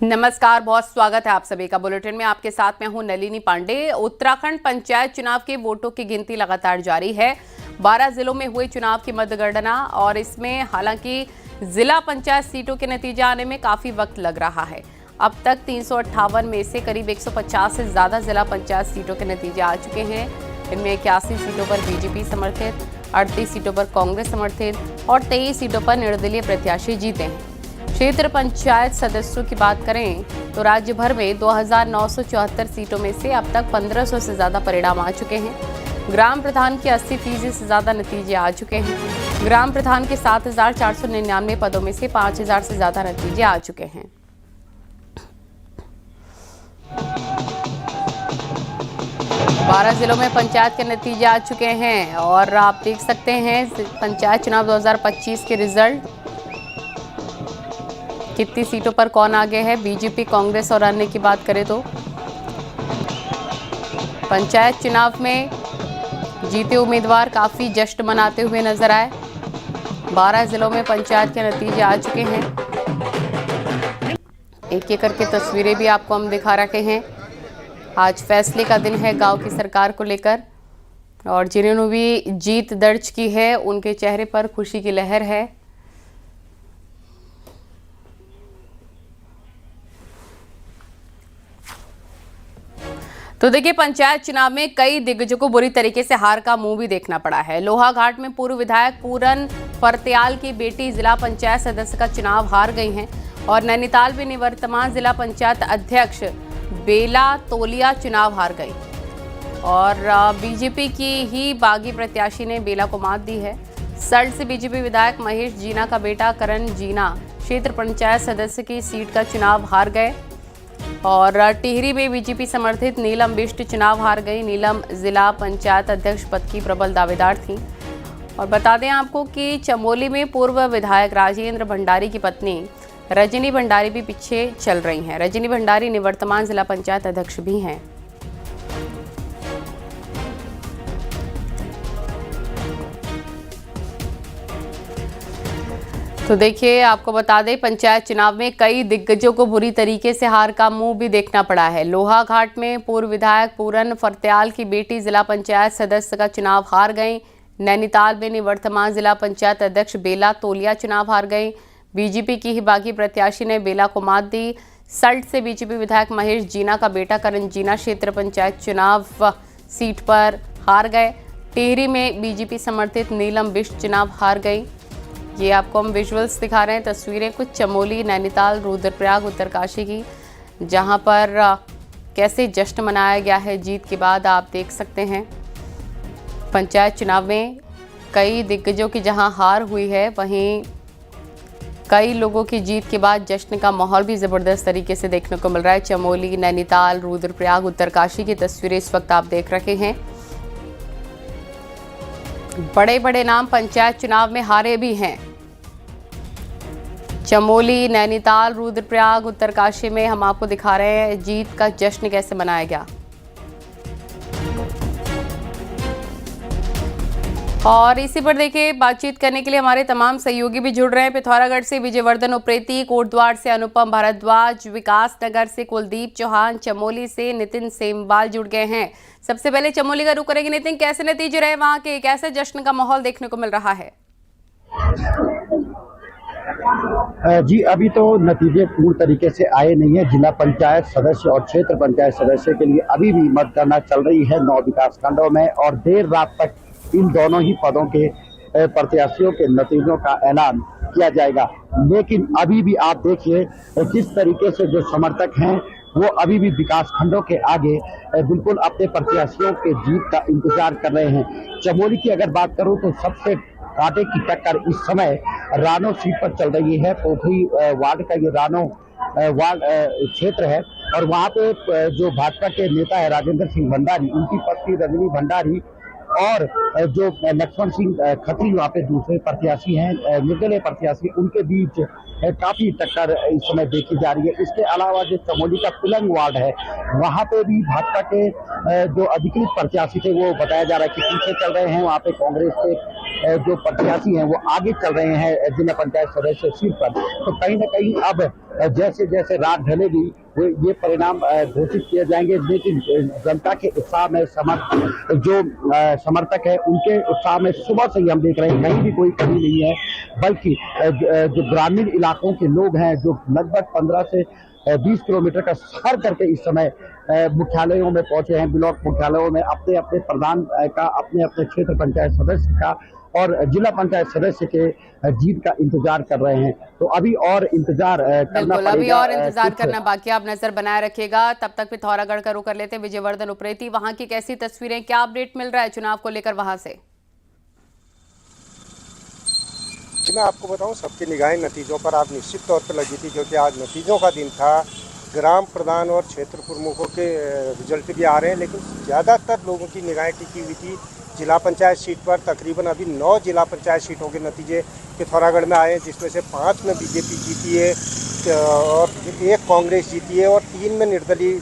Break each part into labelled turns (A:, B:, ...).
A: नमस्कार, बहुत स्वागत है आप सभी का बुलेटिन में। आपके साथ मैं हूं नलिनी पांडे। उत्तराखंड पंचायत चुनाव के वोटों की गिनती लगातार जारी है। 12 जिलों में हुए चुनाव की मतगणना और इसमें हालांकि जिला पंचायत सीटों के नतीजे आने में काफी वक्त लग रहा है। अब तक 358 में से करीब 150 से ज्यादा जिला पंचायत सीटों के नतीजे आ चुके हैं। इनमें 81 सीटों पर बीजेपी समर्थित, 38 सीटों पर कांग्रेस समर्थित और 23 सीटों पर निर्दलीय प्रत्याशी जीते हैं। क्षेत्र पंचायत सदस्यों की बात करें तो राज्य भर में 2974 सीटों में से अब तक 1500 से ज्यादा परिणाम आ चुके हैं। ग्राम प्रधान के 80% से ज्यादा नतीजे आ चुके हैं। ग्राम प्रधान के 7499 पदों में से 5000 से ज्यादा नतीजे आ चुके हैं। बारह जिलों में पंचायत के नतीजे आ चुके हैं और आप देख सकते हैं पंचायत चुनाव 2025 के रिजल्ट, कितनी सीटों पर कौन आगे है। बीजेपी, कांग्रेस और अन्य की बात करें तो पंचायत चुनाव में जीते उम्मीदवार काफी जश्न मनाते हुए नजर आए। 12 जिलों में पंचायत के नतीजे आ चुके हैं। एक एक करके तस्वीरें भी आपको हम दिखा रखे हैं। आज फैसले का दिन है गांव की सरकार को लेकर और जिन्होंने भी जीत दर्ज की है उनके चेहरे पर खुशी की लहर है। तो देखिए, पंचायत चुनाव में कई दिग्गजों को बुरी तरीके से हार का मुंह भी देखना पड़ा है। लोहाघाट में पूर्व विधायक पूरन फरत्याल की बेटी जिला पंचायत सदस्य का चुनाव हार गई हैं और नैनीताल में निवर्तमान जिला पंचायत अध्यक्ष बेला तोलिया चुनाव हार गई और बीजेपी की ही बागी प्रत्याशी ने बेला को मात दी है। सल्ट से बीजेपी विधायक महेश जीना का बेटा करण जीना क्षेत्र पंचायत सदस्य की सीट का चुनाव हार गए और टिहरी में बीजेपी समर्थित नीलम बिष्ट चुनाव हार गई। नीलम जिला पंचायत अध्यक्ष पद की प्रबल दावेदार थी। और बता दें आपको कि चमोली में पूर्व विधायक राजेंद्र भंडारी की पत्नी रजनी भंडारी भी पीछे चल रही हैं। रजनी भंडारी निवर्तमान जिला पंचायत अध्यक्ष भी हैं। तो देखिए, आपको बता दें पंचायत चुनाव में कई दिग्गजों को बुरी तरीके से हार का मुंह भी देखना पड़ा है। लोहाघाट में पूर्व विधायक पूरन फरत्याल की बेटी जिला पंचायत सदस्य का चुनाव हार गई। नैनीताल में निवर्तमान जिला पंचायत अध्यक्ष बेला तोलिया चुनाव हार गई। बीजेपी की ही बागी प्रत्याशी ने बेला को मात दी। सल्ट से बीजेपी विधायक महेश जीना का बेटा करण जीना क्षेत्र पंचायत चुनाव सीट पर हार गए। टिहरी में बीजेपी समर्थित नीलम बिष्ट चुनाव हार गई। ये आपको हम विजुअल्स दिखा रहे हैं, तस्वीरें कुछ चमोली, नैनीताल, रुद्रप्रयाग, उत्तरकाशी की, जहां पर कैसे जश्न मनाया गया है जीत के बाद, आप देख सकते हैं। पंचायत चुनाव में कई दिग्गजों की जहां हार हुई है, वहीं कई लोगों की जीत के बाद जश्न का माहौल भी ज़बरदस्त तरीके से देखने को मिल रहा है। चमोली, नैनीताल, रुद्रप्रयाग, उत्तरकाशी की तस्वीरें इस वक्त आप देख रहे हैं। बड़े बड़े नाम पंचायत चुनाव में हारे भी हैं। चमोली, नैनीताल, रुद्रप्रयाग, उत्तरकाशी में हम आपको दिखा रहे हैं जीत का जश्न कैसे मनाया गया। और इसी पर देखिए, बातचीत करने के लिए हमारे तमाम सहयोगी भी जुड़ रहे हैं। पिथौरागढ़ से विजयवर्धन उप्रेती, कोटद्वार से अनुपम भारद्वाज, विकासनगर से कुलदीप चौहान, चमोली से नितिन सेमवाल जुड़ गए हैं। सबसे पहले चमोली का रुख करेंगे। नितिन, कैसे नतीजे रहे वहां के, कैसे जश्न का माहौल देखने को मिल रहा है?
B: जी, अभी तो नतीजे पूर्ण तरीके से आए नहीं है। जिला पंचायत सदस्य और क्षेत्र पंचायत सदस्य के लिए अभी भी मतगणना चल रही है 9 विकास खंडों में और देर रात तक इन दोनों ही पदों के प्रत्याशियों के नतीजों का ऐलान किया जाएगा। लेकिन अभी भी आप देखिए किस तरीके से जो समर्थक हैं वो अभी भी विकास खंडों के आगे बिल्कुल अपने प्रत्याशियों के जीत का इंतजार कर रहे हैं। चमोली की अगर बात करूं तो सबसे कांटे की टक्कर इस समय रानो सीट पर चल रही है। पोखरी वार्ड का ये रानो वार्ड क्षेत्र है और वहाँ पे जो भाजपा के नेता है राजेंद्र सिंह भंडारी, उनकी पत्नी रजनी भंडारी और जो लक्ष्मण सिंह खत्री वहाँ पे दूसरे प्रत्याशी हैं, निर्दलीय प्रत्याशी, उनके बीच काफी टक्कर इस समय देखी जा रही है। इसके अलावा जो चमोली का पिलंग वार्ड है वहाँ पे भी भाजपा के जो अधिकृत प्रत्याशी थे वो बताया जा रहा है कि पीछे चल रहे हैं। वहाँ पे कांग्रेस के जो प्रत्याशी हैं वो आगे चल रहे हैं जिला पंचायत सदस्य सीट पर। तो कहीं ना कहीं अब जैसे जैसे रात ढलेगी ये परिणाम घोषित किए जाएंगे। लेकिन जनता के उत्साह में समर्थक है उनके उत्साह में सुबह से ही हम देख रहे हैं कहीं भी कोई कमी नहीं है, बल्कि जो ग्रामीण इलाकों के लोग हैं जो लगभग 15 से 20 किलोमीटर का सफर करके इस समय मुख्यालयों में पहुंचे हैं, ब्लॉक मुख्यालयों में अपने अपने प्रधान का, अपने अपने क्षेत्र पंचायत सदस्य का और जिला पंचायत सदस्य के जीत का इंतजार कर रहे हैं। तो अभी और इंतजार करना पड़ेगा।
A: अभी और इंतजार करना बाकी, आप नजर बनाए रखिएगा। तब तक पिथौरागढ़ का रुख कर लेते हैं विजयवर्धन उप्रेती, वहां की कैसी तस्वीरें, क्या अपडेट मिल रहा है चुनाव को लेकर वहां से?
C: जी मैं आपको बताऊं, सबकी निगाहें नतीजों पर आज निश्चित तौर पर लगी थी, क्योंकि आज नतीजों का दिन था। ग्राम प्रधान और क्षेत्र प्रमुखों के रिजल्ट भी आ रहे हैं, लेकिन ज़्यादातर लोगों की निगाहें टिकी हुई थी जिला पंचायत सीट पर। तकरीबन अभी 9 जिला पंचायत सीटों के नतीजे पिथौरागढ़ में आए हैं, जिसमें से 5 में बीजेपी जीती है और 1 कांग्रेस जीती है और 3 में निर्दलीय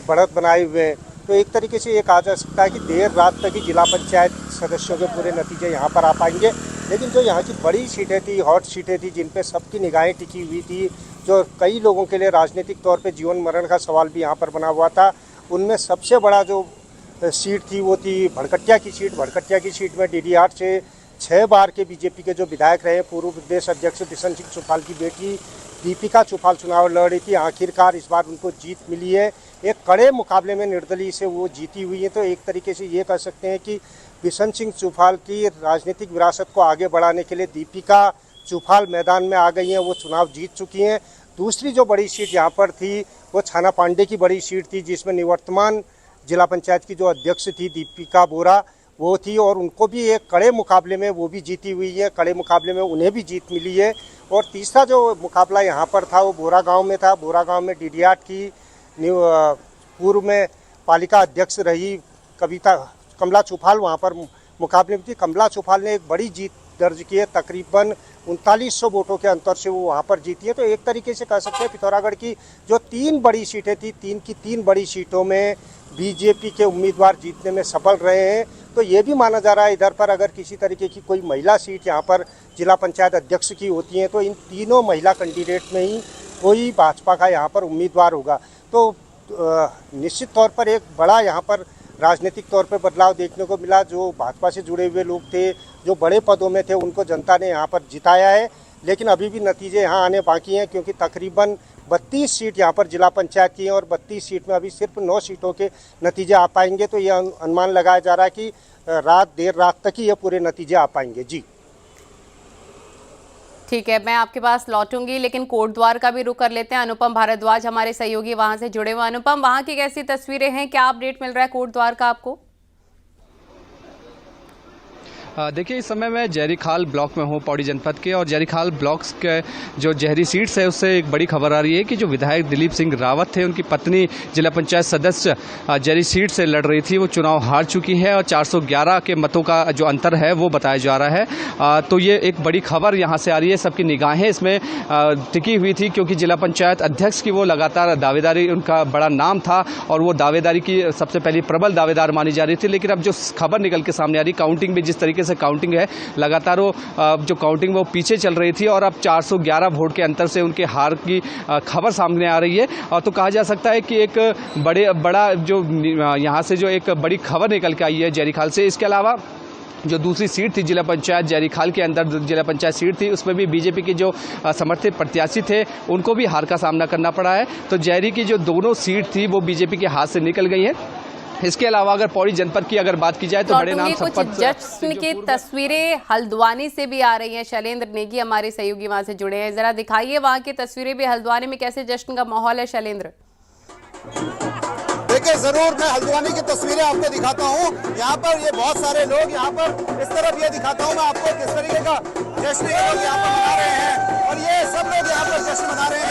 C: बढ़त बनाए हुए हैं। तो एक तरीके से ये कहा जा सकता है कि देर रात तक ही जिला पंचायत सदस्यों के पूरे नतीजे यहाँ पर आ पाएंगे। लेकिन जो यहाँ की बड़ी सीटें थी, हॉट सीटें थी, जिन पे सबकी निगाहें टिकी हुई थी, जो कई लोगों के लिए राजनीतिक तौर पे जीवन मरण का सवाल भी यहाँ पर बना हुआ था, उनमें सबसे बड़ा जो सीट थी वो थी भड़कटिया की सीट। भड़कटिया की सीट में डीडीआर से 6 बार के बीजेपी के जो विधायक रहे, पूर्व प्रदेश अध्यक्ष बिशन सिंह चुफाल की बेटी दीपिका चुफाल चुनाव लड़ रही थी। आखिरकार इस बार उनको जीत मिली है। एक कड़े मुकाबले में निर्दलीय से वो जीती हुई है। तो एक तरीके से ये कह सकते हैं कि बिशन सिंह चुफाल की राजनीतिक विरासत को आगे बढ़ाने के लिए दीपिका चुफाल मैदान में आ गई हैं, वो चुनाव जीत चुकी हैं। दूसरी जो बड़ी सीट यहाँ पर थी वो छाना पांडे की बड़ी सीट थी, जिसमें निवर्तमान जिला पंचायत की जो अध्यक्ष थी दीपिका बोरा वो थी, और उनको भी एक कड़े मुकाबले में वो भी जीती हुई है। कड़े मुकाबले में उन्हें भी जीत मिली है। और तीसरा जो मुकाबला यहाँ पर था वो बोरा गांव में था। बोरा गांव में डीडीआर की पूर्व में पालिका अध्यक्ष रही कमला चुफाल वहाँ पर मुकाबले में थी। कमला चुफाल ने एक बड़ी जीत दर्ज की है, तकरीबन 3900 वोटों के अंतर से वो वहाँ पर जीती है। तो एक तरीके से कह सकते हैं पिथौरागढ़ की जो 3 बड़ी सीटें थी, 3 की 3 बड़ी सीटों में बीजेपी के उम्मीदवार जीतने में सफल रहे हैं। तो ये भी माना जा रहा है इधर पर अगर किसी तरीके की कोई महिला सीट यहाँ पर जिला पंचायत अध्यक्ष की होती है तो इन तीनों महिला कैंडिडेट में ही कोई भाजपा का यहाँ पर उम्मीदवार होगा। तो निश्चित तौर पर एक बड़ा यहाँ पर राजनीतिक तौर पे बदलाव देखने को मिला। जो भाजपा से जुड़े हुए लोग थे, जो बड़े पदों में थे, उनको जनता ने यहाँ पर जिताया है। लेकिन अभी भी नतीजे यहाँ आने बाकी हैं, क्योंकि तकरीबन 32 सीट यहाँ पर जिला पंचायत की हैं और 32 सीट में अभी सिर्फ 9 सीटों के नतीजे आ पाएंगे। तो ये अनुमान लगाया जा रहा है कि देर रात तक ही ये पूरे नतीजे आ पाएंगे। जी
A: ठीक है, मैं आपके पास लौटूंगी, लेकिन कोटद्वार का भी रुख कर लेते हैं। अनुपम भारद्वाज हमारे सहयोगी वहां से जुड़े हुए। अनुपम, वहां की कैसी तस्वीरें हैं, क्या अपडेट मिल रहा है कोटद्वार का आपको?
D: देखिए, इस समय मैं जयहरीखाल ब्लॉक में हूँ, पौड़ी जनपद के, और जयहरीखाल ब्लॉक्स के जो जहरी सीट्स है उससे एक बड़ी खबर आ रही है कि जो विधायक दिलीप सिंह रावत थे, उनकी पत्नी जिला पंचायत सदस्य जहरी सीट से लड़ रही थी, वो चुनाव हार चुकी है और 411 के मतों का जो अंतर है वो बताया जा रहा है। तो ये एक बड़ी खबर यहाँ से आ रही है। सबकी निगाहें इसमें टिकी हुई थी, क्योंकि जिला पंचायत अध्यक्ष की वो लगातार दावेदारी, उनका बड़ा नाम था और वो दावेदारी की सबसे पहली प्रबल दावेदार मानी जा रही थी। लेकिन अब जो खबर निकल के सामने आ रही, काउंटिंग भी जिस तरीके से काउंटिंग है, लगातार वो जो काउंटिंग वो पीछे चल रही थी और अब 411 वोट के अंतर से उनके हार की खबर सामने आ रही है। और तो कहा जा सकता है कि एक बड़ा जो यहाँ से जो एक बड़ी खबर निकल के आई है जयहरीखाल से। इसके अलावा जो दूसरी सीट थी जिला पंचायत जयहरीखाल के अंदर जिला पंचायत सीट थी, उसमें भी बीजेपी के जो समर्थित प्रत्याशी थे उनको भी हार का सामना करना पड़ा है। तो जयहरी की जो दोनों सीट थी वो बीजेपी के हाथ से निकल गई है। इसके अलावा अगर पौड़ी जनपद की अगर बात की जाए तो बड़े नाम
A: कुछ जश्न की तस्वीरें हल्द्वानी से भी आ रही हैं। शैलेंद्र नेगी हमारे सहयोगी वहां से जुड़े हैं, जरा दिखाइए वहां की तस्वीरें भी। हल्द्वानी में कैसे जश्न का माहौल है शैलेंद्र?
E: देखिए, जरूर मैं हल्द्वानी की तस्वीरें आपको दिखाता हूँ। यहाँ पर ये बहुत सारे लोग, यहाँ पर इस तरफ ये दिखाता हूँ मैं आपको किस तरीके का जश्न ये लोग यहाँ पर मना रहे हैं, और ये सब लोग यहाँ पर जश्न मना रहे हैं।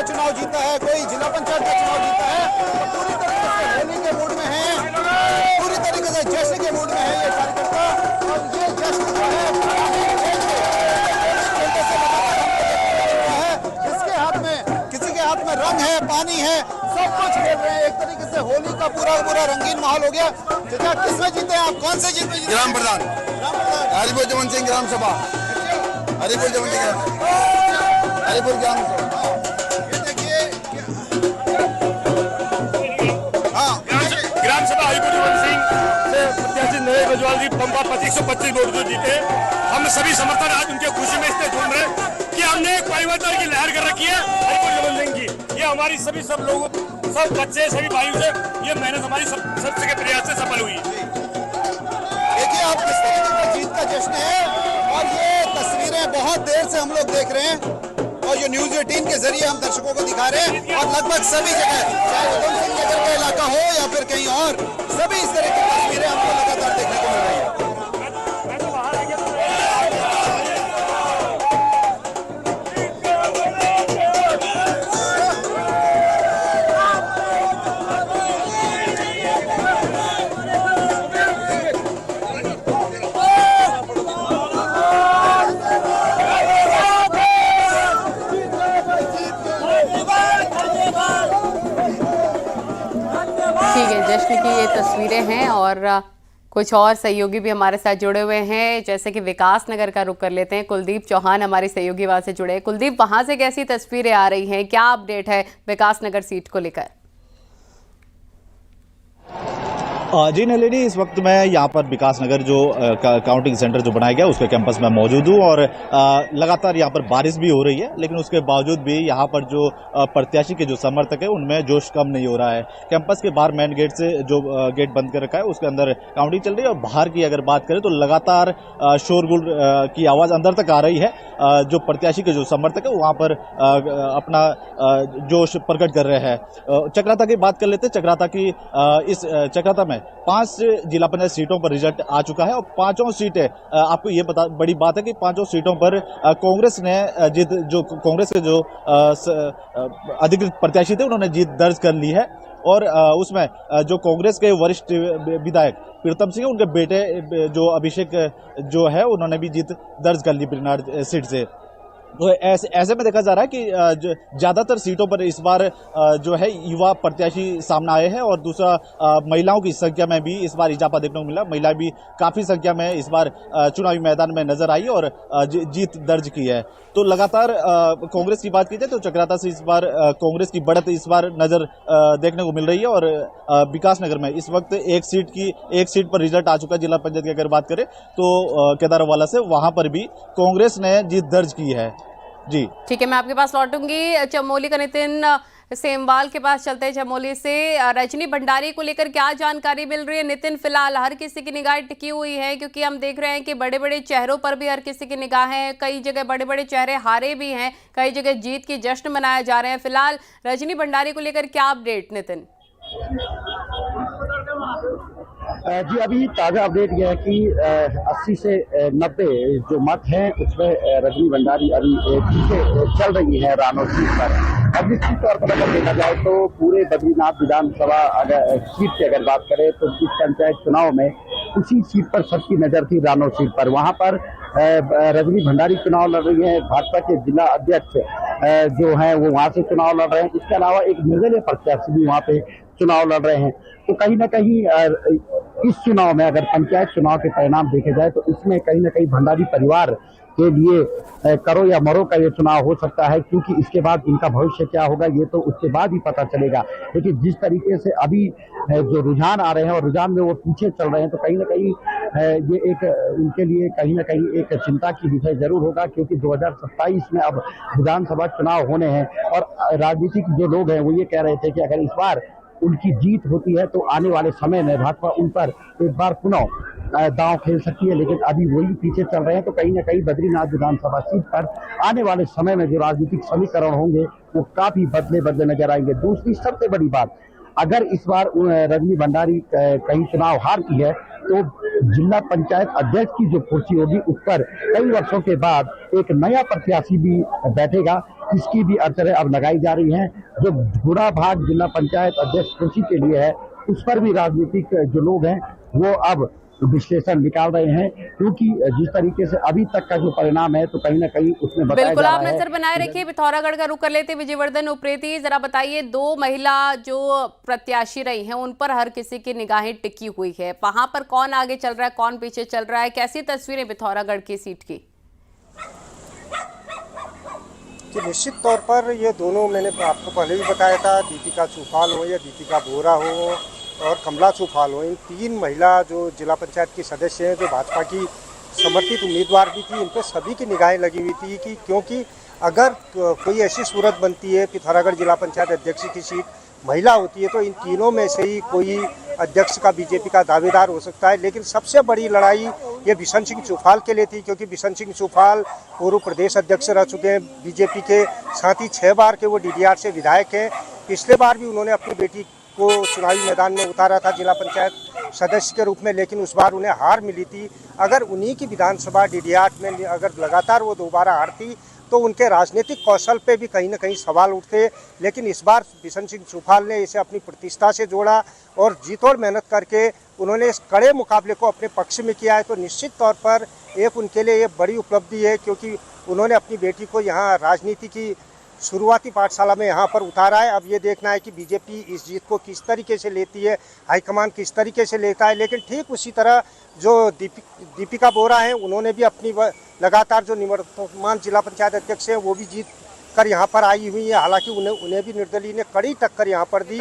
E: चुनाव जीता है, कोई जिला पंचायत का चुनाव जीता है, तो पूरी तरीके से होली के मूड में है, पूरी तरीके से जश्न के मूड में है ये कार्यकर्ता। और ये जश्न जो है जिसके हाथ में, किसी के हाथ में रंग है, पानी है, सब कुछ खेल रहे हैं, एक तरीके से होली का पूरा रंगीन माहौल हो गया। चाचा किसमें जीते हैं आप, कौन से जीत में जीते?
F: ग्राम प्रधान हरिपुर जमन सिंह ग्राम सभा, हरिपुर जमन सिंह हरिपुर ग्राम सभा।
E: ये देखिए,
G: ग्राम सभा हरिपुर जमन सिंह से प्रत्याशी नरेश बजवाल जी पंपा 2525 वोट से जीते। हम सभी समर्थन आज उनके खुशी में इसलिए झूम रहे कि हमने एक परिवर्तन की लहर कर रखी है हरिपुर जमन सिंह की। ये हमारी सब लोगों, सब बच्चे, सभी भाइयों से ये मेहनत हमारी सबसे के प्रयास से सफल हुई।
E: देखिए आप किस तरीके का जीत का जश्न है, और ये तस्वीरें बहुत देर से हम लोग देख रहे हैं और जो न्यूज 18 के जरिए हम दर्शकों को दिखा रहे हैं, और लगभग सभी जगह, चाहे उधम सिंह नगर का इलाका हो या फिर कहीं और, सभी इस तरह की तस्वीरें हमको लगातार देखने को मिल रही है।
A: ठीक है, जश्न की ये तस्वीरें हैं और कुछ और सहयोगी भी हमारे साथ जुड़े हुए हैं, जैसे कि विकास नगर का रुख कर लेते हैं। कुलदीप चौहान हमारे सहयोगी वहां से जुड़े हैं। कुलदीप, वहां से कैसी तस्वीरें आ रही हैं, क्या अपडेट है विकास नगर सीट को लेकर?
H: जी नलिनी, इस वक्त मैं यहाँ पर विकास नगर जो काउंटिंग सेंटर जो बनाया गया उसके कैंपस में मौजूद हूँ और लगातार यहाँ पर बारिश भी हो रही है, लेकिन उसके बावजूद भी यहाँ पर जो प्रत्याशी के जो समर्थक है उनमें जोश कम नहीं हो रहा है। कैंपस के बाहर मेन गेट से जो गेट बंद कर रखा है उसके अंदर काउंटिंग चल रही है और बाहर की अगर बात करें तो लगातार शोरगुल की आवाज़ अंदर तक आ रही है। जो प्रत्याशी के जो समर्थक है वहाँ पर अपना जोश प्रकट कर रहे हैं। चक्राता की बात कर लेते हैं। चक्राता की इस चक्राता में 5 जिला पंचायत सीटों पर रिजल्ट आ चुका है और 5 सीटें, आपको ये बड़ी बात है कि 5 सीटों पर कांग्रेस ने जो कांग्रेस के जो अधिकृत प्रत्याशी थे उन्होंने जीत दर्ज कर ली है और उसमें जो कांग्रेस के वरिष्ठ विधायक प्रीतम सिंह, उनके बेटे जो अभिषेक जो है उन्होंने भी जीत दर्ज कर ली बिरनाड सीट से। तो ऐसे में देखा जा रहा है कि ज़्यादातर सीटों पर इस बार जो है युवा प्रत्याशी सामने आए हैं और दूसरा महिलाओं की संख्या में भी इस बार इजाफा देखने को मिला। महिलाएं भी काफ़ी संख्या में इस बार चुनावी मैदान में नजर आई और जीत दर्ज की है। तो लगातार कांग्रेस की बात की जाए तो चक्राता से इस बार कांग्रेस की बढ़त इस बार नजर देखने को मिल रही है और विकास नगर में इस वक्त एक सीट पर रिजल्ट आ चुका है। जिला पंचायत की अगर बात करें तो केदारवाला से, वहां पर भी कांग्रेस ने जीत दर्ज की है। जी
A: ठीक है, मैं आपके पास लौटूंगी। चमोली का नितिन सेमवाल के पास चलते हैं। चमोली से रजनी भंडारी को लेकर क्या जानकारी मिल रही है? नितिन, फिलहाल हर किसी की निगाहें टिकी हुई है क्योंकि हम देख रहे हैं कि बड़े बड़े चेहरों पर भी हर किसी की निगाहें हैं। कई जगह बड़े बड़े चेहरे हारे भी हैं, कई जगह जीत की जश्न मनाए जा रहे हैं। फिलहाल रजनी भंडारी को लेकर क्या अपडेट नितिन?
B: जी अभी ताज़ा अपडेट यह है कि 80 से 90 जो मत हैं उसमें रजनी भंडारी अभी पीछे चल रही है रानो सीट पर। अब निश्चित तौर पर अगर देखा जाए तो पूरे बद्रीनाथ विधानसभा अगर सीट की अगर बात करें तो इस पंचायत चुनाव में उसी सीट पर सबकी नज़र थी, रानो सीट पर। वहाँ पर रजनी भंडारी चुनाव लड़ रही है, भाजपा के जिला अध्यक्ष जो हैं वो वहाँ से चुनाव लड़ रहे हैं। इसके अलावा एक निर्दलीय प्रत्याशी भी वहाँ पे चुनाव लड़ रहे हैं। तो कहीं ना कहीं इस चुनाव में अगर पंचायत चुनाव के परिणाम देखे जाए तो इसमें कहीं ना कहीं भंडारी परिवार के लिए करो या मरो का ये चुनाव हो सकता है, क्योंकि इसके बाद इनका भविष्य क्या होगा ये तो उसके बाद ही पता चलेगा। लेकिन जिस तरीके से अभी जो रुझान आ रहे हैं और रुझान में वो पीछे चल रहे हैं तो कहीं ना कहीं ये एक उनके लिए कहीं ना कहीं एक चिंता की विषय जरूर होगा, क्योंकि 2027 में अब विधानसभा चुनाव होने हैं और राजनीतिक जो लोग हैं वो ये कह रहे थे कि अगर इस बार उनकी जीत होती है तो आने वाले समय में भाजपा उन पर एक बार पुनः दांव खेल सकती है। लेकिन अभी वही पीछे चल रहे हैं तो कहीं ना कहीं बद्रीनाथ विधानसभा सीट पर आने वाले समय में जो राजनीतिक समीकरण होंगे वो काफी बदले नजर आएंगे। दूसरी सबसे बड़ी बात, अगर इस बार रजनी भंडारी कहीं चुनाव हारती है तो जिला पंचायत अध्यक्ष की जो कुर्सी होगी उस पर कई वर्षों के बाद एक नया प्रत्याशी भी बैठेगा, इसकी भी अड़चनें अब लगाई जा रही हैं। जो बुरा भाग जिला पंचायत अध्यक्ष कुर्सी के लिए है उस पर भी राजनीतिक जो लोग हैं वो अब विश्लेषण निकाल रहे हैं, क्योंकि जिस तरीके से अभी तक का जो परिणाम है तो कहीं ना कहीं उसमें बताया
A: बिल्कुल,
B: जा
A: आप
B: रहा है।
A: नजर बनाए रखिए। पिथौरागढ़ का रुख कर लेते विजयवर्धन उप्रेती, जरा बताइए, 2 महिला जो प्रत्याशी रही हैं उन पर हर किसी की निगाहें टिकी हुई है, वहां पर कौन आगे चल रहा है, कौन पीछे चल रहा है, कैसी तस्वीरें पिथौरागढ़ की सीट की?
C: कि निश्चित तौर पर ये दोनों, मैंने आपको पहले भी बताया था, दीपिका चौफाल हो या दीपिका बोरा हो और कमला चौफाल हो, इन 3 महिला जो जिला पंचायत की सदस्य हैं, जो भाजपा की समर्थित उम्मीदवार भी थी, इन पर सभी की निगाहें लगी हुई थी कि क्योंकि अगर कोई ऐसी सूरत बनती है, पिथौरागढ़ जिला पंचायत अध्यक्ष की सीट महिला होती है, तो इन तीनों में से ही कोई अध्यक्ष का बीजेपी का दावेदार हो सकता है। लेकिन सबसे बड़ी लड़ाई ये बिशन सिंह चौफाल के लिए थी, क्योंकि बिशन सिंह चौफाल पूर्व प्रदेश अध्यक्ष रह चुके हैं बीजेपी के, साथ ही 6 बार के वो डीडीआर से विधायक हैं। पिछले बार भी उन्होंने अपनी बेटी को चुनावी मैदान में उतारा था जिला पंचायत सदस्य के रूप में, लेकिन उस बार उन्हें हार मिली थी। अगर उन्हीं की विधानसभा डीडीआर में अगर लगातार वो दोबारा हारती तो उनके राजनीतिक कौशल पे भी कहीं ना कहीं सवाल उठते। लेकिन इस बार बिशन सिंह चौफाल ने इसे अपनी प्रतिष्ठा से जोड़ा और जीतोड़ मेहनत करके उन्होंने इस कड़े मुकाबले को अपने पक्ष में किया है। तो निश्चित तौर पर एक उनके लिए ये बड़ी उपलब्धि है, क्योंकि उन्होंने अपनी बेटी को यहाँ राजनीति की शुरुआती पाठशाला में यहाँ पर उतारा है। अब ये देखना है कि बीजेपी इस जीत को किस तरीके से लेती है, हाईकमान किस तरीके से लेता है। लेकिन ठीक उसी तरह जो दीपिका बोरा हैं, उन्होंने भी अपनी लगातार जो निवर्तमान जिला पंचायत अध्यक्ष हैं वो भी जीत कर यहाँ पर आई हुई है। हालांकि उन्हें भी निर्दलीय ने कड़ी टक्कर यहाँ पर दी।